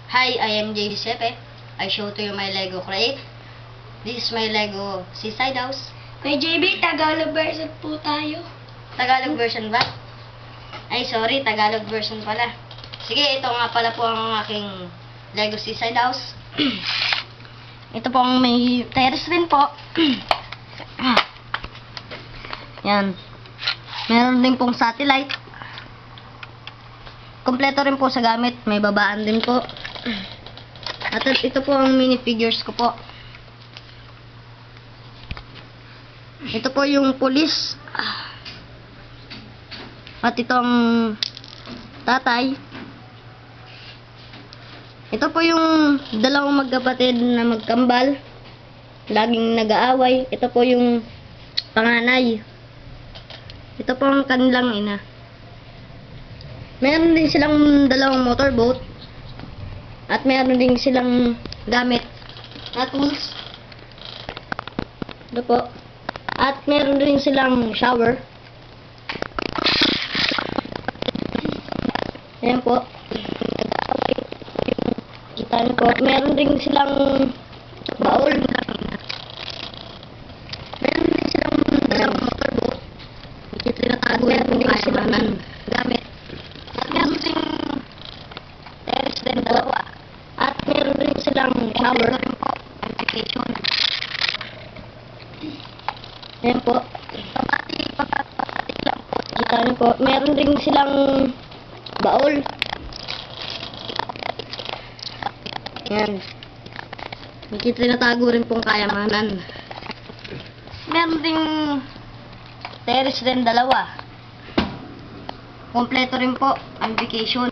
Hi, I am JC Sepe. I show to you my Lego crate. This is my Lego Seaside House. May JB, Tagalog version po tayo. Tagalog version ba? Ay, sorry, Tagalog version pala. Sige, ito nga pala po ang aking Lego Seaside House. Ito po ang may terrace rin po. Yan. Meron din pong satellite. Kompleto rin po sa gamit. May babaan din po. At ito po ang minifigures ko po. Ito po yung pulis. At itong tatay. Ito po yung dalawang magkapatid na magkambal. Laging nag-aaway. Ito po yung panganay. Ito po ang kanilang ina. Meron din silang dalawang motorboat. At meron din silang gamit na tools. Ito po. At meron din silang shower. Ayan po. Kita niyo po. Meron din silang baul. Meron din silang dalawang motorboat. At meron din silang gamit. At meron din terrace din dalawa. At meron din silang shower. Application. Ayan po. Papati lang po. Kita niyo po. Meron din silang baul. Ayan. Tinatago rin pong kayamanan. Meron ding terrace din dalawa. Kompleto rin po ang vacation.